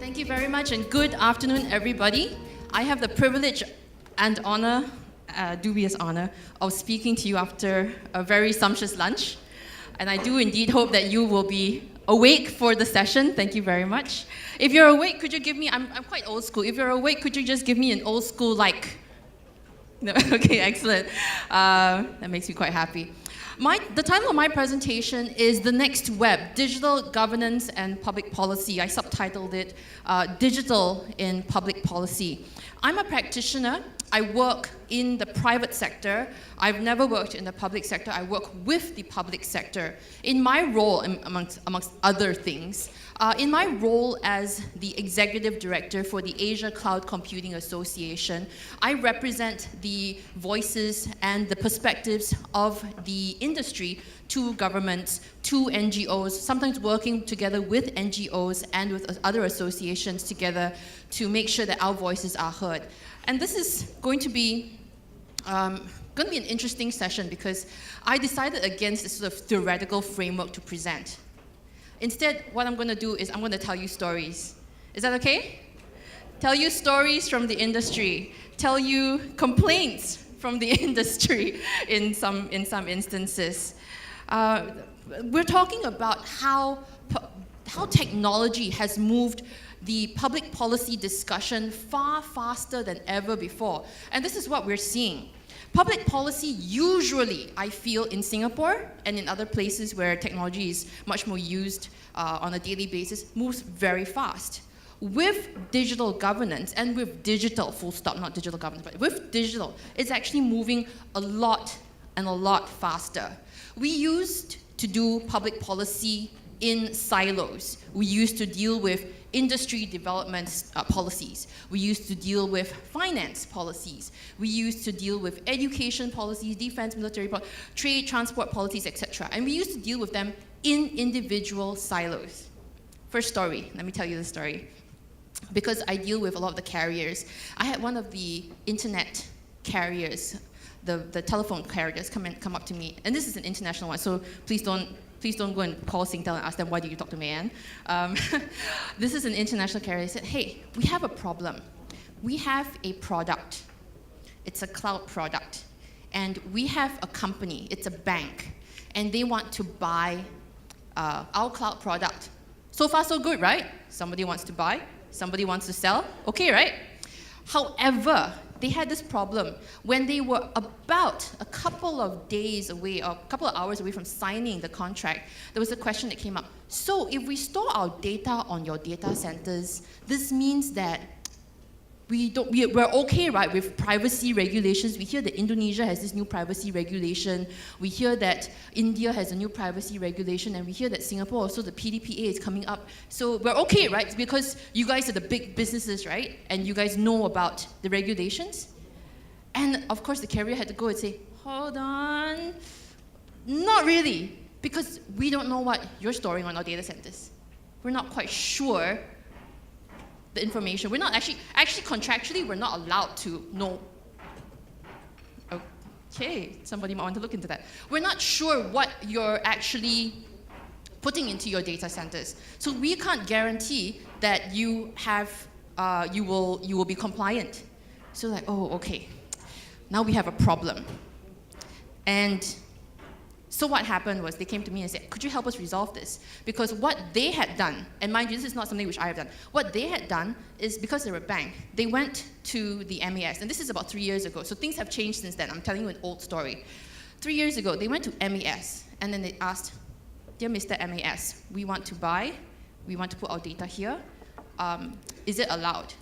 Thank you very much, and good afternoon, everybody. I have the privilege and honor, dubious honor, of speaking to you after a very sumptuous lunch. And I do indeed hope that you will be awake for the session. Thank you very much. If you're awake, could you give me, I'm quite old school. If you're awake, could you just give me an old school like? No, okay, excellent. That makes me quite happy. The title of my presentation is The Next Web, Digital Governance and Public Policy. I subtitled it Digital in Public Policy. I'm a practitioner. I work in the private sector. I've never worked in the public sector. I work with the public sector. In my role, amongst other things, in my role as the Executive Director for the Asia Cloud Computing Association, I represent the voices and the perspectives of the industry to governments, to NGOs, sometimes working together with NGOs and with other associations together to make sure that our voices are heard. And this is going to be an interesting session because I decided against this sort of theoretical framework to present. Instead, what I'm going to do is I'm going to tell you stories. Is that okay? Tell you stories from the industry. Tell you complaints from the industry in some instances. We're talking about how technology has moved the public policy discussion far faster than ever before. And this is what we're seeing. Public policy usually, I feel, in Singapore and in other places where technology is much more used on a daily basis, moves very fast. With digital governance and with digital, full stop, not digital governance, but with digital, it's actually moving a lot faster. We used to do public policy in silos. We used to deal with industry development policies. We used to deal with finance policies. We used to deal with education policies, defense, military, trade, transport policies, etc. And we used to deal with them in individual silos. First story, let me tell you the story. Because I deal with a lot of the carriers, I had one of the internet carriers, the telephone carriers come up to me, and this is an international one, so please don't go and call Singtel and ask them, why did you talk to May-Ann? This is an international carrier. They said, hey, we have a problem. We have a product. It's a cloud product. And we have a company, it's a bank, and they want to buy our cloud product. So far, so good, right? Somebody wants to buy, somebody wants to sell. Okay, right? However, they had this problem. When they were about a couple of days away, or a couple of hours away from signing the contract, there was a question that came up. So if we store our data on your data centers, this means that we're okay, right, with privacy regulations. We hear that Indonesia has this new privacy regulation. We hear that India has a new privacy regulation, and we hear that Singapore also, the PDPA is coming up. So we're okay, right? Because you guys are the big businesses, right? And you guys know about the regulations. And of course, the carrier had to go and say, hold on, not really, because we don't know what you're storing on our data centers. We're not quite sure the information. We're not actually contractually, we're not allowed to know. Okay, somebody might want to look into that. We're not sure what you're actually putting into your data centers. So we can't guarantee that you will be compliant. So like, oh, okay. Now we have a problem. And so what happened was they came to me and said, could you help us resolve this? Because what they had done, and mind you, this is not something which I have done, what they had done is, because they're a bank, they went to the MAS, and this is about 3 years ago, so things have changed since then. I'm telling you an old story. 3 years ago, they went to MAS, and then they asked, dear Mr. MAS, we want to buy, we want to put our data here, is it allowed?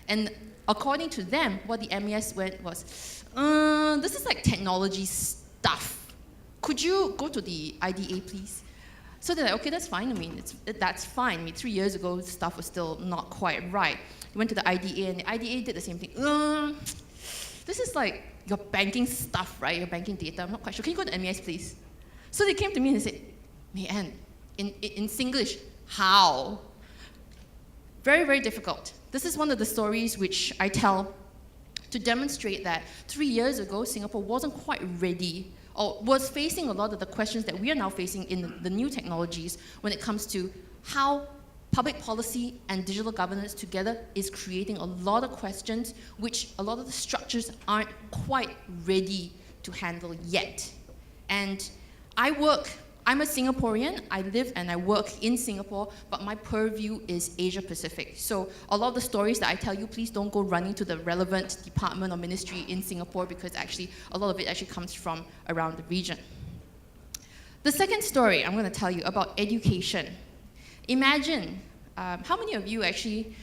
And according to them, what the MAS went was, this is like technology stuff. Could you go to the IDA, please? So they're like, okay, that's fine. I mean, that's fine. I mean, 3 years ago, stuff was still not quite right. We went to the IDA, and the IDA did the same thing. This is like your banking stuff, right? Your banking data. I'm not quite sure. Can you go to MAS, please? So they came to me and said, May-Ann, in Singlish, how? Very, very difficult. This is one of the stories which I tell to demonstrate that 3 years ago, Singapore wasn't quite ready, or was facing a lot of the questions that we are now facing in the new technologies when it comes to how public policy and digital governance together is creating a lot of questions which a lot of the structures aren't quite ready to handle yet. And I'm a Singaporean, I live and I work in Singapore, but my purview is Asia Pacific. So a lot of the stories that I tell you, please don't go running to the relevant department or ministry in Singapore, because actually a lot of it actually comes from around the region. The second story I'm going to tell you about education. Imagine, how many of you actually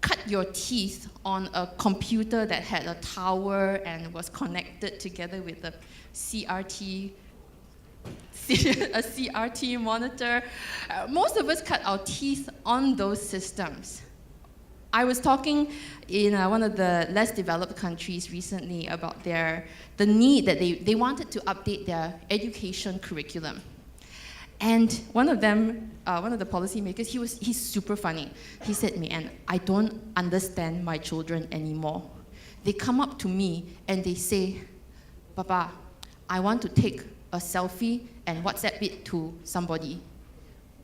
cut your teeth on a computer that had a tower and was connected together with a CRT monitor? Most of us cut our teeth on those systems. I was talking in one of the less developed countries recently about the need that they wanted to update their education curriculum. And one of the policymakers, he's super funny. He said, May-Ann, I don't understand my children anymore. They come up to me and they say, Papa, I want to take a selfie and WhatsApp it to somebody.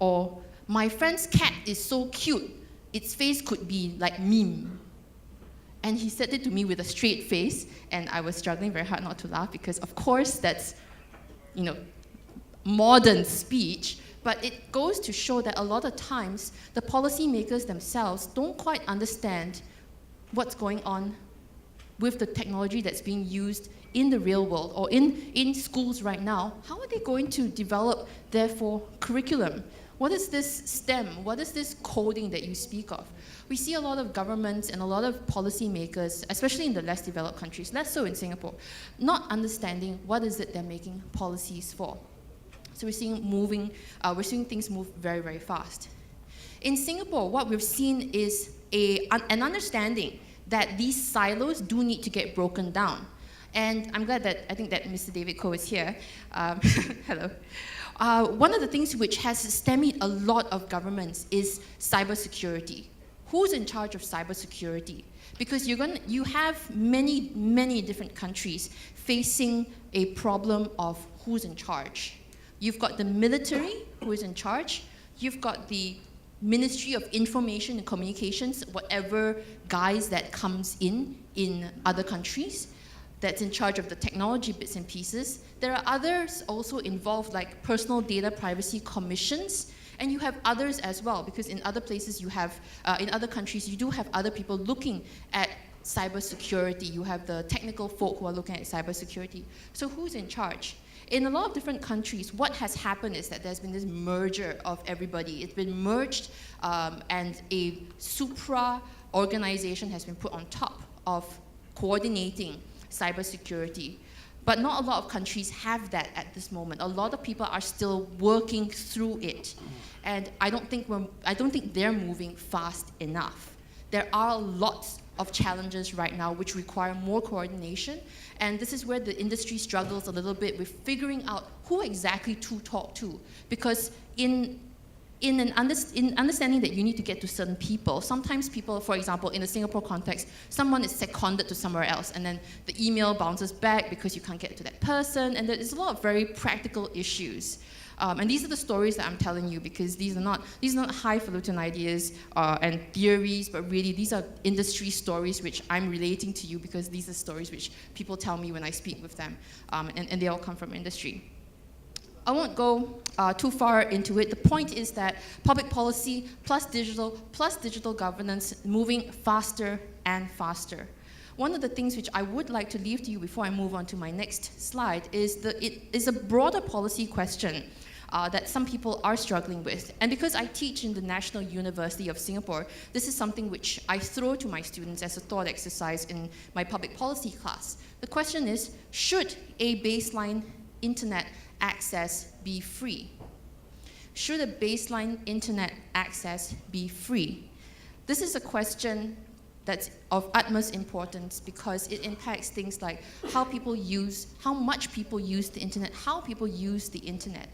Or, my friend's cat is so cute, its face could be like meme. And he said it to me with a straight face, and I was struggling very hard not to laugh, because of course that's, modern speech, but it goes to show that a lot of times the policymakers themselves don't quite understand what's going on with the technology that's being used in the real world or in schools right now. How are they going to develop, therefore, curriculum? What is this STEM? What is this coding that you speak of? We see a lot of governments and a lot of policymakers, especially in the less developed countries, less so in Singapore, not understanding what is it they're making policies for. So we're seeing things move very, very fast. In Singapore, what we've seen is an understanding that these silos do need to get broken down. And I'm glad that I think that Mr. David Koh is here. Hello. One of the things which has stymied a lot of governments is cybersecurity. Who's in charge of cybersecurity? Because you have many, many different countries facing a problem of who's in charge. You've got the military, who is in charge. You've got the Ministry of Information and Communications, whatever guise that comes in other countries, that's in charge of the technology bits and pieces. There are others also involved, like personal data privacy commissions, and you have others as well, because in other places you have, in other countries, you do have other people looking at cybersecurity. You have the technical folk who are looking at cybersecurity. So who's in charge? In a lot of different countries, what has happened is that there's been this merger of everybody. It's been merged, and a supra organization has been put on top of coordinating cybersecurity. But not a lot of countries have that at this moment. A lot of people are still working through it. And I don't think they're moving fast enough. There are lots of challenges right now which require more coordination, and this is where the industry struggles a little bit with figuring out who exactly to talk to, because in understanding that you need to get to certain people, sometimes people, for example, in a Singapore context, someone is seconded to somewhere else, and then the email bounces back because you can't get to that person, and there's a lot of very practical issues. And these are the stories that I'm telling you, because these are not highfalutin ideas and theories, but really these are industry stories which I'm relating to you, because these are stories which people tell me when I speak with them, and they all come from industry. I won't go too far into it. The point is that public policy plus digital governance moving faster and faster. One of the things which I would like to leave to you before I move on to my next slide is it is a broader policy question that some people are struggling with. And because I teach in the National University of Singapore, this is something which I throw to my students as a thought exercise in my public policy class. The question is, should a baseline internet access be free? Should a baseline internet access be free? This is a question that's of utmost importance because it impacts things like how much people use the internet, how people use the internet.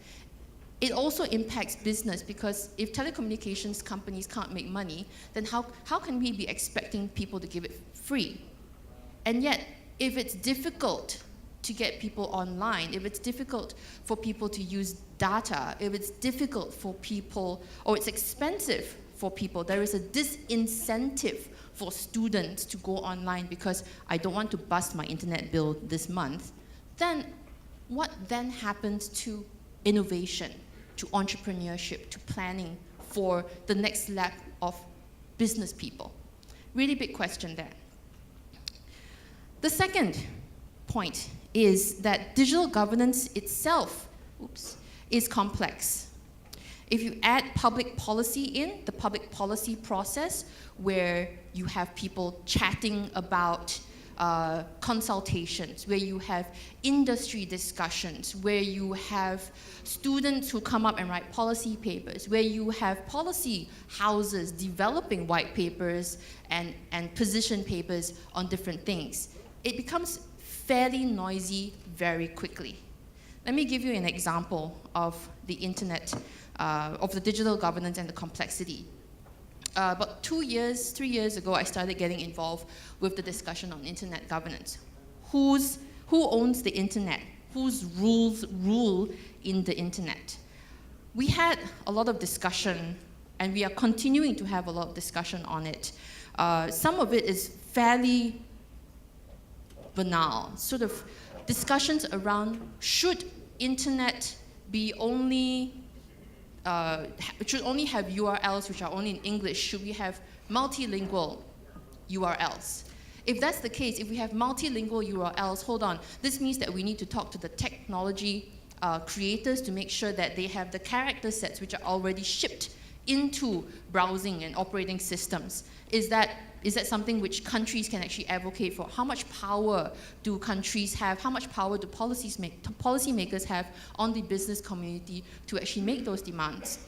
It also impacts business, because if telecommunications companies can't make money, then how can we be expecting people to give it free? And yet, if it's difficult to get people online, if it's difficult for people to use data, if it's difficult for people, or it's expensive for people, there is a disincentive for students to go online because I don't want to bust my internet bill this month, then what then happens to innovation, to entrepreneurship, to planning for the next lap of business people? Really big question there. The second point is that digital governance itself, is complex. If you add public policy in, the public policy process, where you have people chatting about consultations, where you have industry discussions, where you have students who come up and write policy papers, where you have policy houses developing white papers and position papers on different things, it becomes fairly noisy very quickly. Let me give you an example of the internet, of the digital governance and the complexity. About 3 years ago, I started getting involved with the discussion on internet governance. Who owns the internet? Whose rules rule in the internet? We had a lot of discussion, and we are continuing to have a lot of discussion on it. Some of it is fairly banal, sort of discussions around should internet be only should only have URLs which are only in English? Should we have multilingual URLs? If that's the case, if we have multilingual URLs, hold on, this means that we need to talk to the technology creators to make sure that they have the character sets which are already shipped into browsing and operating systems. Is that something which countries can actually advocate for? How much power do countries have? How much power do policymakers have on the business community to actually make those demands?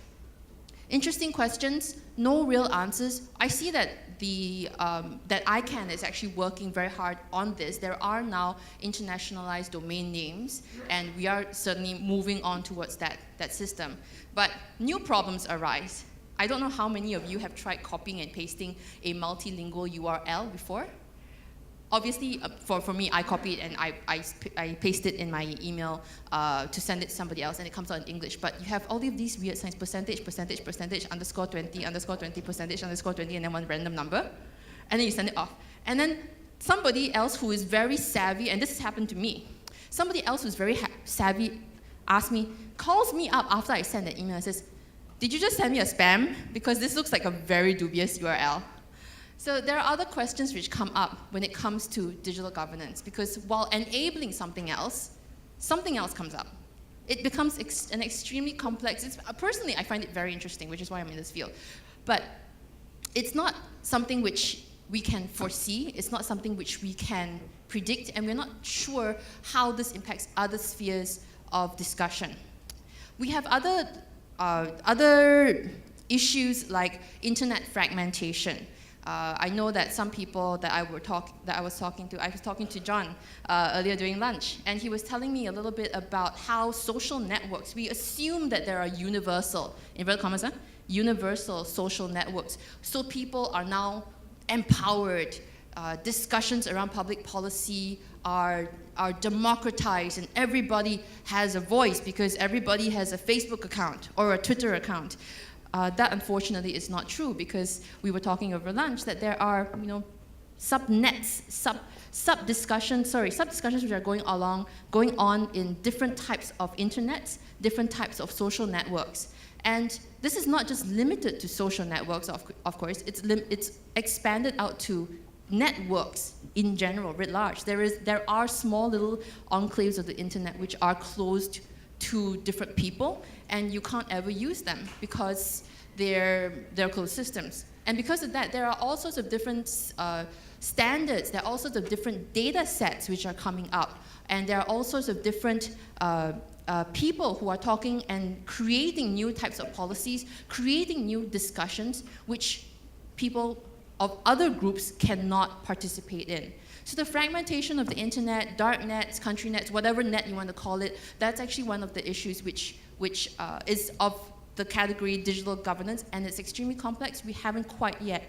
Interesting questions, no real answers. I see that that ICANN is actually working very hard on this. There are now internationalized domain names, and we are certainly moving on towards that system. But new problems arise. I don't know how many of you have tried copying and pasting a multilingual URL before. Obviously, for me, I copy it and I paste it in my email to send it to somebody else, and it comes out in English. But you have all of these weird signs, percentage, underscore 20, underscore 20, percentage, underscore 20, and then one random number. And then you send it off. And then somebody else who is very savvy, and this has happened to me, somebody else who's very savvy calls me up after I send the email and says, "Did you just send me a spam? Because this looks like a very dubious URL." So there are other questions which come up when it comes to digital governance, because while enabling something else comes up. It becomes an extremely complex, personally I find it very interesting, which is why I'm in this field. But it's not something which we can foresee, it's not something which we can predict, and we're not sure how this impacts other spheres of discussion. We have other issues like internet fragmentation. I know that some people that I was talking to John earlier during lunch, and he was telling me a little bit about how social networks, we assume that there are universal, inverted commas, universal social networks. So people are now empowered. Discussions around public policy are democratized, and everybody has a voice because everybody has a Facebook account or a Twitter account. That unfortunately is not true, because we were talking over lunch that there are, subnets, sub-discussions which are going on in different types of internets, different types of social networks. And this is not just limited to social networks, of course, it's expanded out to networks in general, writ large. There are small little enclaves of the internet which are closed to different people, and you can't ever use them because they're closed systems. And because of that, there are all sorts of different standards, there are all sorts of different data sets which are coming up, and there are all sorts of different people who are talking and creating new types of policies, creating new discussions which people of other groups cannot participate in. So the fragmentation of the internet, dark nets, country nets, whatever net you want to call it, that's actually one of the issues which is of the category digital governance, and it's extremely complex. We haven't quite yet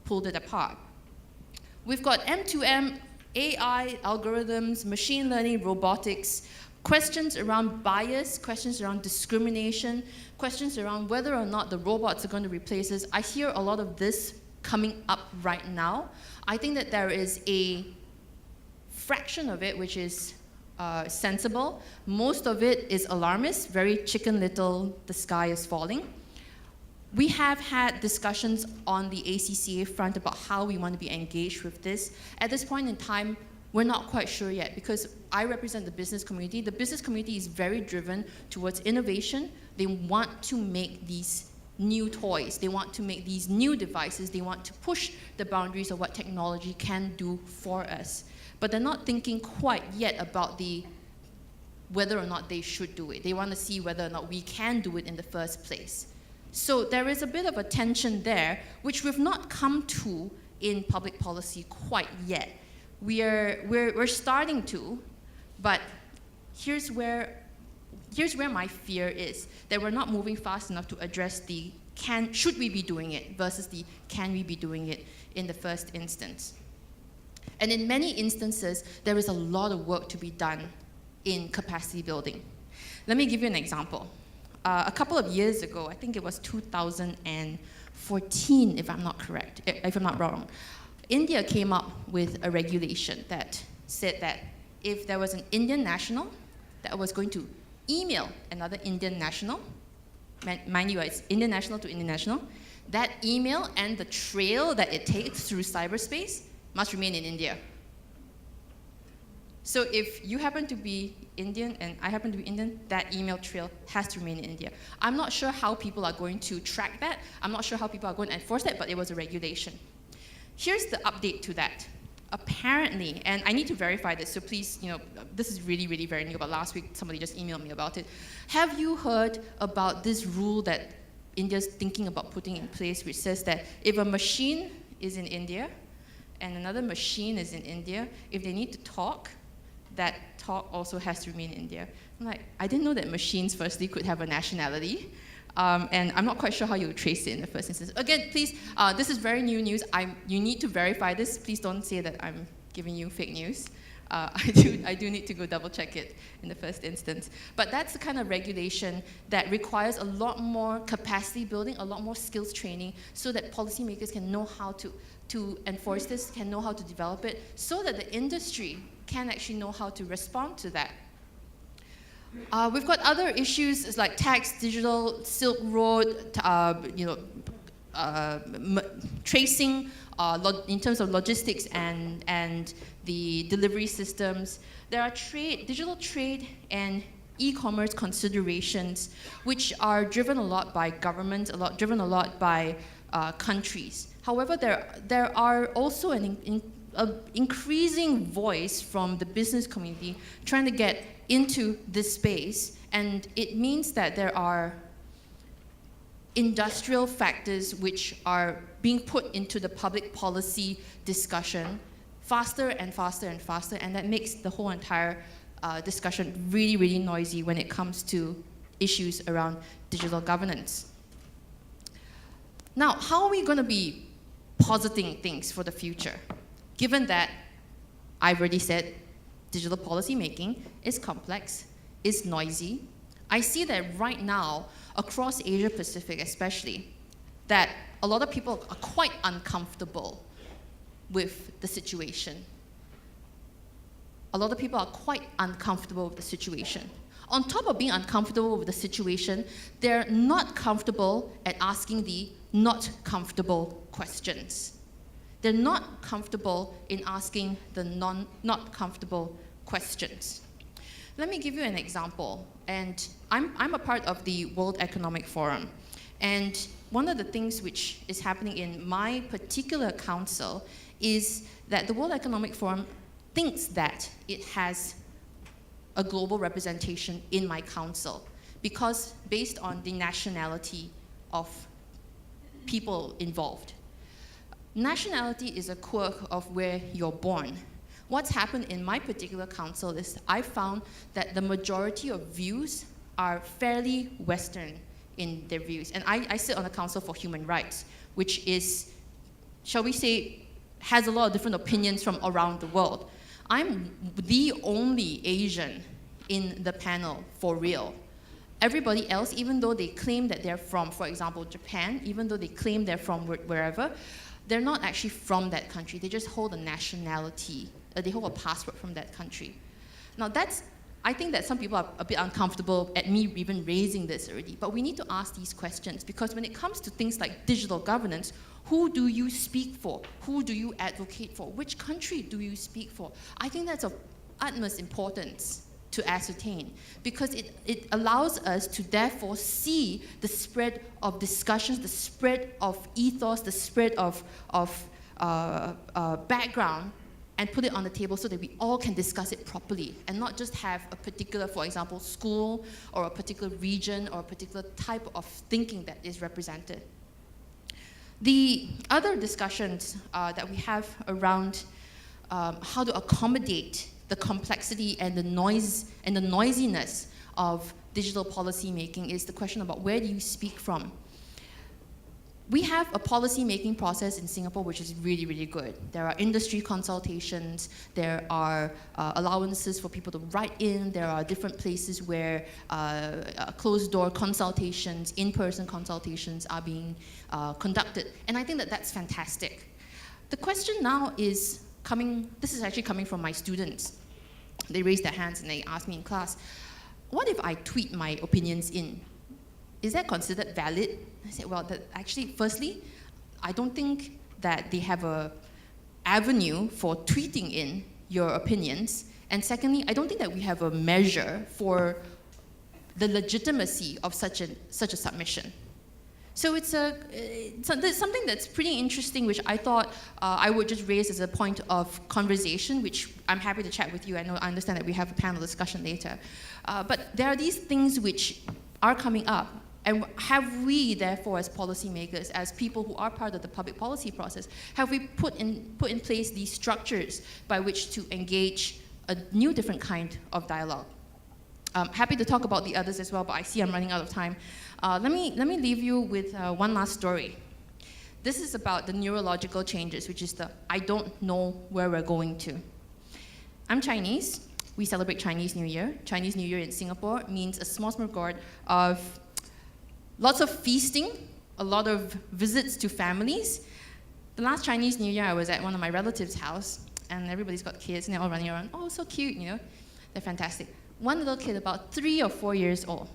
pulled it apart. We've got M2M AI, algorithms, machine learning, robotics, questions around bias, questions around discrimination, questions around whether or not the robots are going to replace us. I hear a lot of this coming up right now. I think that there is a fraction of it which is sensible. Most of it is alarmist, very Chicken Little, the sky is falling. We have had discussions on the ACCA front about how we want to be engaged with this. At this point in time, we're not quite sure yet because I represent the business community. The business community is very driven towards innovation. They want to make these new toys. They want to make these new devices. They want to push the boundaries of what technology can do for us. But they're not thinking quite yet about whether or not they should do it. They want to see whether or not we can do it in the first place. So there is a bit of a tension there, which we've not come to in public policy quite yet. We're starting to, but here's where my fear is, that we're not moving fast enough to address the should we be doing it versus the can we be doing it in the first instance. And in many instances, there is a lot of work to be done in capacity building. Let me give you an example. A couple of years ago, I think it was 2014, if I'm not correct, if I'm not wrong, India came up with a regulation that said that if there was an Indian national that was going to email another Indian national, mind you, it's Indian national to Indian national, that email and the trail that it takes through cyberspace must remain in India. So if you happen to be Indian and I happen to be Indian, that email trail has to remain in India. I'm not sure how people are going to track that. I'm not sure how people are going to enforce that, but it was a regulation. Here's the update to that. Apparently, and I need to verify this, so please, this is really, really very new, but last week somebody just emailed me about it. Have you heard about this rule that India's thinking about putting in place, which says that if a machine is in India and another machine is in India, if they need to talk, that talk also has to remain in India? I'm like, I didn't know that machines firstly could have a nationality. And I'm not quite sure how you would trace it in the first instance. Again, please, this is very new news. You need to verify this. Please don't say that I'm giving you fake news. I do need to go double check it in the first instance. But that's the kind of regulation that requires a lot more capacity building, a lot more skills training, so that policymakers can know how to enforce this, can know how to develop it, so that the industry can actually know how to respond to that. We've got other issues like tax, digital, Silk Road, tracing in terms of logistics and the delivery systems. There are digital trade and e-commerce considerations, which are driven a lot by governments, driven a lot by countries. However, there are also an increasing voice from the business community trying to get into this space, and it means that there are industrial factors which are being put into the public policy discussion faster and faster and faster, and that makes the whole entire discussion really, really noisy when it comes to issues around digital governance. Now, how are we going to be positing things for the future, given that I've already said digital policy making is complex, is noisy? I see that right now, across Asia Pacific especially, that a lot of people are quite uncomfortable with the situation. A lot of people are quite uncomfortable with the situation. On top of being uncomfortable with the situation, they're not comfortable at asking the not comfortable questions. They're not comfortable in asking the not comfortable questions. Let me give you an example. And I'm a part of the World Economic Forum. And one of the things which is happening in my particular council is that the World Economic Forum thinks that it has a global representation in my council because based on the nationality of people involved. Nationality is a quirk of where you're born. What's happened in my particular council is I found that the majority of views are fairly Western in their views. And I sit on the Council for Human Rights, which is, shall we say, has a lot of different opinions from around the world. I'm the only Asian in the panel for real. Everybody else, even though they claim that they're from, for example, Japan, even though they claim they're from wherever, they're not actually from that country. They just hold a nationality. They hold a passport from that country. Now I think that some people are a bit uncomfortable at me even raising this already, but we need to ask these questions, because when it comes to things like digital governance, who do you speak for? Who do you advocate for? Which country do you speak for? I think that's of utmost importance to ascertain, because it allows us to therefore see the spread of discussions, the spread of ethos, the spread of background, and put it on the table so that we all can discuss it properly and not just have a particular, for example, school or a particular region or a particular type of thinking that is represented. The other discussions that we have around how to accommodate the complexity and the noise and the noisiness of digital policy making is the question about where do you speak from. We have a policy-making process in Singapore which is really, really good. There are industry consultations, there are allowances for people to write in, there are different places where closed-door consultations, in-person consultations are being conducted. And I think that that's fantastic. The question now is this is actually coming from my students. They raised their hands and they asked me in class, what if I tweet my opinions in? Is that considered valid? I said, well, actually, firstly, I don't think that they have an avenue for tweeting in your opinions. And secondly, I don't think that we have a measure for the legitimacy of such a submission. So it's something that's pretty interesting, which I thought I would just raise as a point of conversation, which I'm happy to chat with you. I understand that we have a panel discussion later. But there are these things which are coming up. And have we, therefore, as policymakers, as people who are part of the public policy process, have we put in place these structures by which to engage a new, different kind of dialogue? Happy to talk about the others as well, but I see I'm running out of time. Let me leave you with one last story. This is about the neurological changes, which is the I don't know where we're going to. I'm Chinese. We celebrate Chinese New Year. Chinese New Year in Singapore means a small smorgasbord of lots of feasting, a lot of visits to families. The last Chinese New Year, I was at one of my relatives' house, and everybody's got kids, and they're all running around. Oh, so cute, you know. They're fantastic. One little kid, about 3 or 4 years old,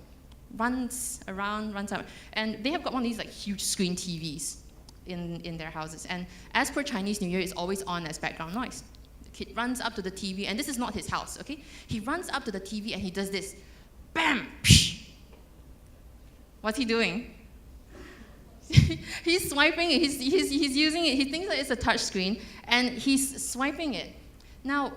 runs out, and they have got one of these like huge screen TVs in their houses. And as per Chinese New Year, it's always on as background noise. The kid runs up to the TV, and this is not his house, okay? He runs up to the TV and he does this, bam, psh. What's he doing? He's swiping it, he's using it, he thinks that it's a touch screen, and he's swiping it. Now,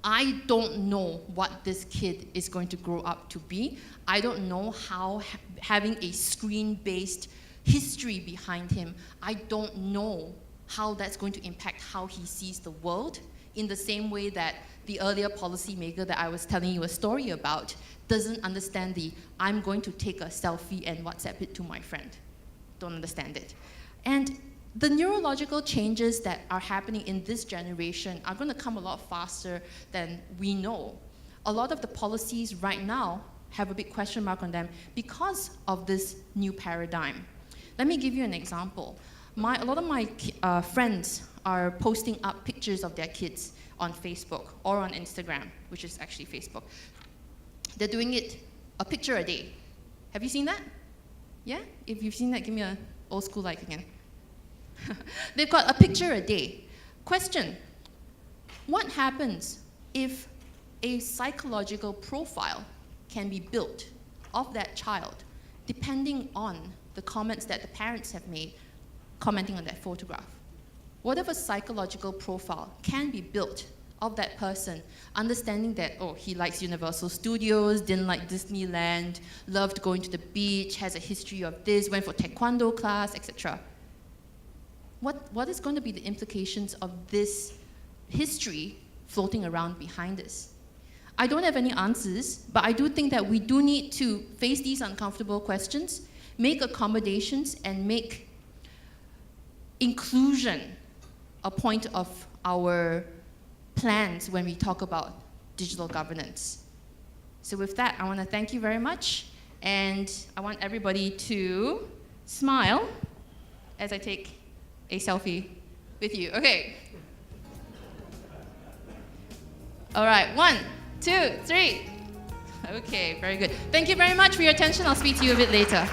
I don't know what this kid is going to grow up to be. I don't know how having a screen-based history behind him, I don't know how that's going to impact how he sees the world, in the same way that the earlier policymaker that I was telling you a story about doesn't understand I'm going to take a selfie and WhatsApp it to my friend. Don't understand it. And the neurological changes that are happening in this generation are going to come a lot faster than we know. A lot of the policies right now have a big question mark on them because of this new paradigm. Let me give you an example. A lot of my friends are posting up pictures of their kids on Facebook or on Instagram, which is actually Facebook. They're doing it a picture a day. Have you seen that? Yeah? If you've seen that, give me an old school like again. They've got a picture a day. Question, what happens if a psychological profile can be built of that child depending on the comments that the parents have made commenting on that photograph? What if a psychological profile can be built of that person, understanding that, oh, he likes Universal Studios, didn't like Disneyland, loved going to the beach, has a history of this, went for taekwondo class, etc. What is going to be the implications of this history floating around behind us? I don't have any answers, but I do think that we do need to face these uncomfortable questions, make accommodations, and make inclusion a point of our plans when we talk about digital governance. So with that, I want to thank you very much, and I want everybody to smile as I take a selfie with you. Okay. All right, 1, 2, 3. Okay, very good. Thank you very much for your attention. I'll speak to you a bit later.